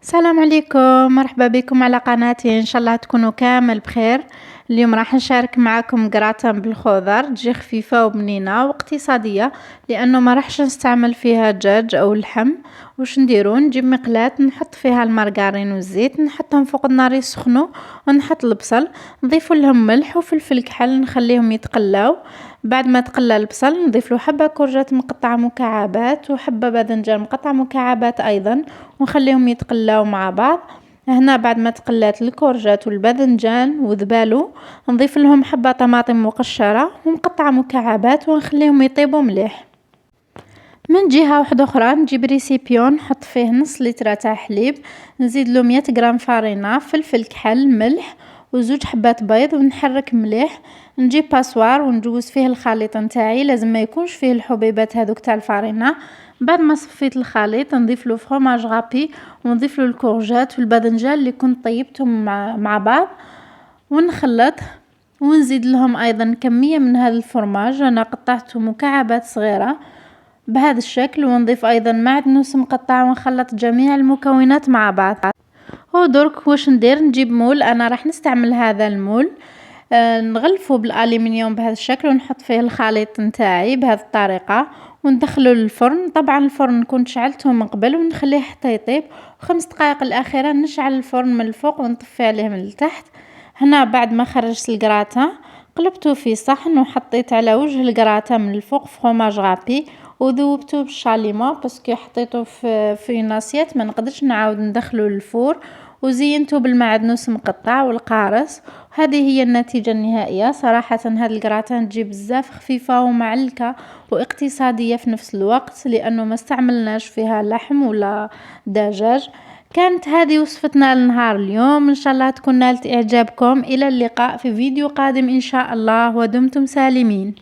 السلام عليكم، مرحبا بكم على قناتي. ان شاء الله تكونوا كامل بخير. اليوم راح نشارك معكم قراتان بالخضر، تجي خفيفة وبنينة واقتصادية لانه ما راحش نستعمل فيها دجاج او اللحم. واش نديرو؟ نجيب مقلاة نحط فيها المارغرين والزيت، نحطهم فوق النار يسخنوا، ونحط البصل، نضيف لهم ملح وفلفل كحل، نخليهم يتقلاو. بعد ما تقلى البصل نضيف له حبة كورجات مقطعة مكعبات وحبة باذنجان مقطعة مكعبات ايضا، ونخليهم يتقلاو مع بعض. هنا بعد ما تقلات الكورجات والباذنجان وذبالو، نضيف لهم حبة طماطم مقشرة ومقطعة مكعبات ونخليهم يطيبوا مليح. من جهة واحدة اخرى نجيب ريسيبيون نحط فيه نص لتر تاع حليب، نزيد له 100 غرام فارينة، فلفل كحل، ملح وزوج حبات بيض، ونحرك مليح. نجيب باسوار ونجوز فيه الخليط نتاعي، لازم ما يكونش فيه الحبيبات هذوك تاع الفارينة. بعد ما صفيت الخليط نضيف له فرماج غابي، ونضيف له الكورجات والباذنجان اللي كنت طيبتهم مع بعض، ونخلط. ونزيد لهم ايضا كمية من هذا الفرماج، انا قطعته مكعبات صغيرة بهذا الشكل، ونضيف ايضا معدنوس مقطع، ونخلط جميع المكونات مع بعض. ودرك واش ندير؟ نجيب مول، انا راح نستعمل هذا المول، نغلفه بالالومنيوم بهذا الشكل، ونحط فيه الخليط نتاعي بهذه الطريقه، وندخله للفرن. طبعا الفرن نكون شعلته من قبل ونخليه حتى يطيب، و5 دقائق الاخيره نشعل الفرن من الفوق ونطفي عليه من التحت. هنا بعد ما خرجت الكراتا قلبته في صحن، وحطيت على وجه الكراتا من الفوق فرماج غابي، وذوبته بالشاليمو باسكو حطيته في ناسيات ما نقدرش نعاود ندخله للفور، وزينته بالمعدنوس مقطع والقارص. هذه هي النتيجة النهائية. صراحة هذه الكراتان تجي بزاف خفيفة ومعلكة واقتصادية في نفس الوقت، لأنه ما استعملناش فيها لحم ولا دجاج. كانت هذه وصفتنا لنهار اليوم، إن شاء الله تكون نالت إعجابكم. إلى اللقاء في فيديو قادم إن شاء الله، ودمتم سالمين.